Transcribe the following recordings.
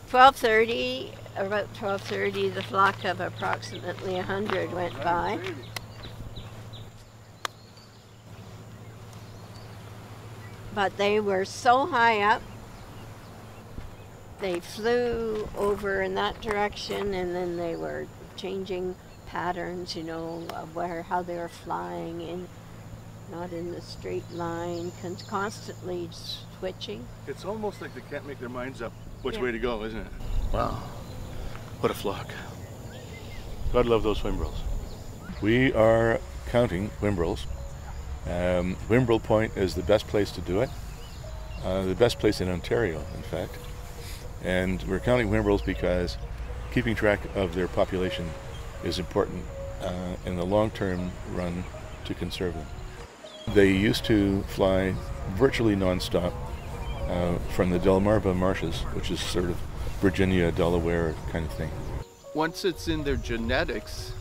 12:30, about 12:30, the flock of approximately 100 went by. But they were so high up, they flew over in that direction, and then they were changing patterns, you know, of how they were flying in, not in the straight line, constantly switching. It's almost like they can't make their minds up which way to go, isn't it? Wow, what a flock. God love those whimbrels. We are counting whimbrels. Whimbrel Point is the best place to do it, the best place in Ontario, in fact. And we're counting whimbrels because keeping track of their population is important in the long-term run to conserve them. They used to fly virtually non-stop from the Delmarva marshes, which is sort of Virginia, Delaware kind of thing. Once it's in their genetics,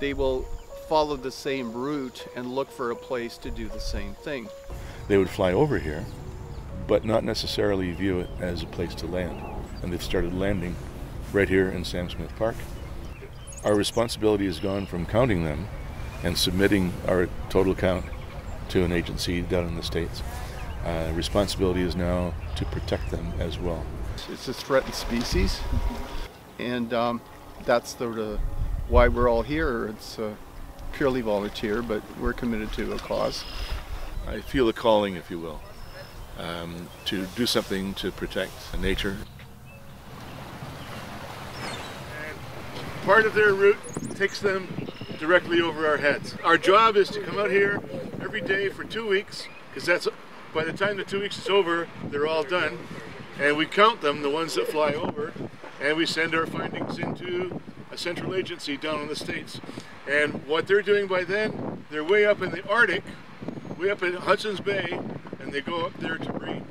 they will follow the same route and look for a place to do the same thing. They would fly over here, but not necessarily view it as a place to land. And they've started landing right here in Sam Smith Park. Our responsibility has gone from counting them and submitting our total count to an agency down in the States. Responsibility is now to protect them as well. It's a threatened species, and that's why we're all here. It's purely volunteer, but we're committed to a cause. I feel a calling, if you will, to do something to protect nature. And part of their route takes them directly over our heads. Our job is to come out here every day for 2 weeks, because by the time the 2 weeks is over, they're all done. And we count them, the ones that fly over, and we send our findings into a central agency down in the States. And what they're doing by then, they're way up in the Arctic, way up in Hudson's Bay, and they go up there to breed.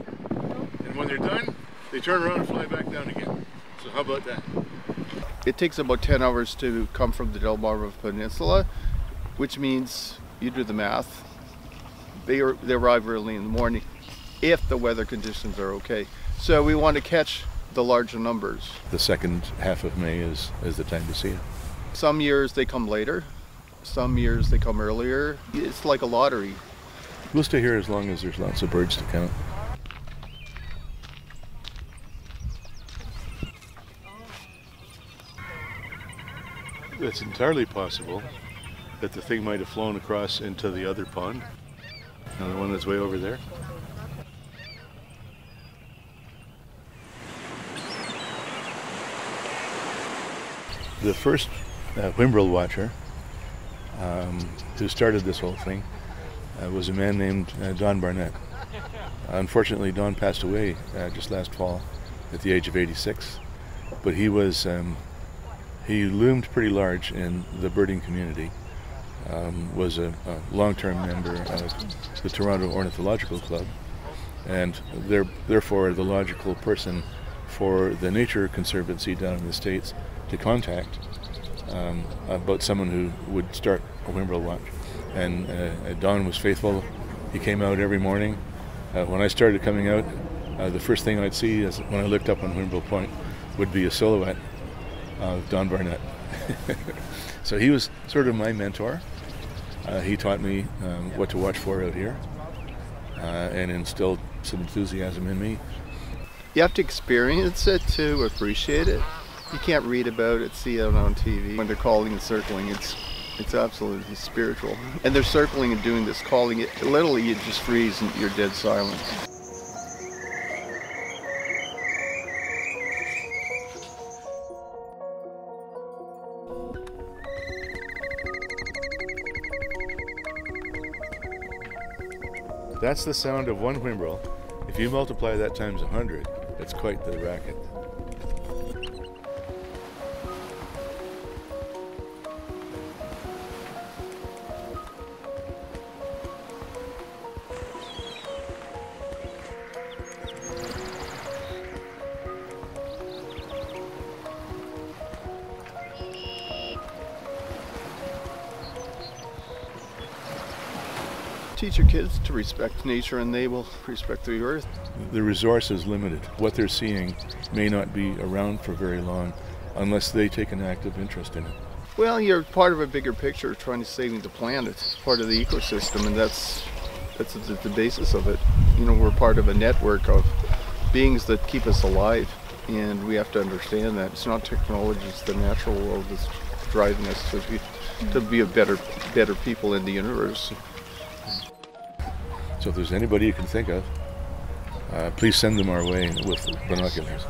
And when they're done, they turn around and fly back down again. So how about that? It takes about 10 hours to come from the Delmarva Peninsula, which means, you do the math, they arrive early in the morning, if the weather conditions are okay. So we want to catch the larger numbers. The second half of May is the time to see it. Some years they come later, some years they come earlier. It's like a lottery. We'll stay here as long as there's lots of birds to count. It's entirely possible that the thing might have flown across into the other pond. Now the one that's way over there. The first Whimbrel Watcher who started this whole thing was a man named Don Barrett. Unfortunately, Don passed away just last fall at the age of 86, but he loomed pretty large in the birding community, was a long-term member of the Toronto Ornithological Club, and therefore the logical person for the Nature Conservancy down in the States to contact about someone who would start a Whimbrel Watch. And Don was faithful. He came out every morning. When I started coming out, the first thing I'd see is when I looked up on Whimbrel Point would be a silhouette of Don Barrett. So he was sort of my mentor. He taught me what to watch for out here and instilled some enthusiasm in me. You have to experience it to appreciate it. You can't read about it, see it on TV. When they're calling and circling, it's absolutely spiritual. And they're circling and doing this, calling it, literally you just freeze and you're dead silent. That's the sound of one whimbrel. If you multiply that times 100, it's quite the racket. teach your kids to respect nature and they will respect the earth. The resource is limited. What they're seeing may not be around for very long unless they take an active interest in it. Well, you're part of a bigger picture trying to saving the planet. It's part of the ecosystem, and that's the basis of it. You know, we're part of a network of beings that keep us alive, and we have to understand that. It's not technology, it's the natural world that's driving us to be a better people in the universe. So if there's anybody you can think of, please send them our way with binoculars.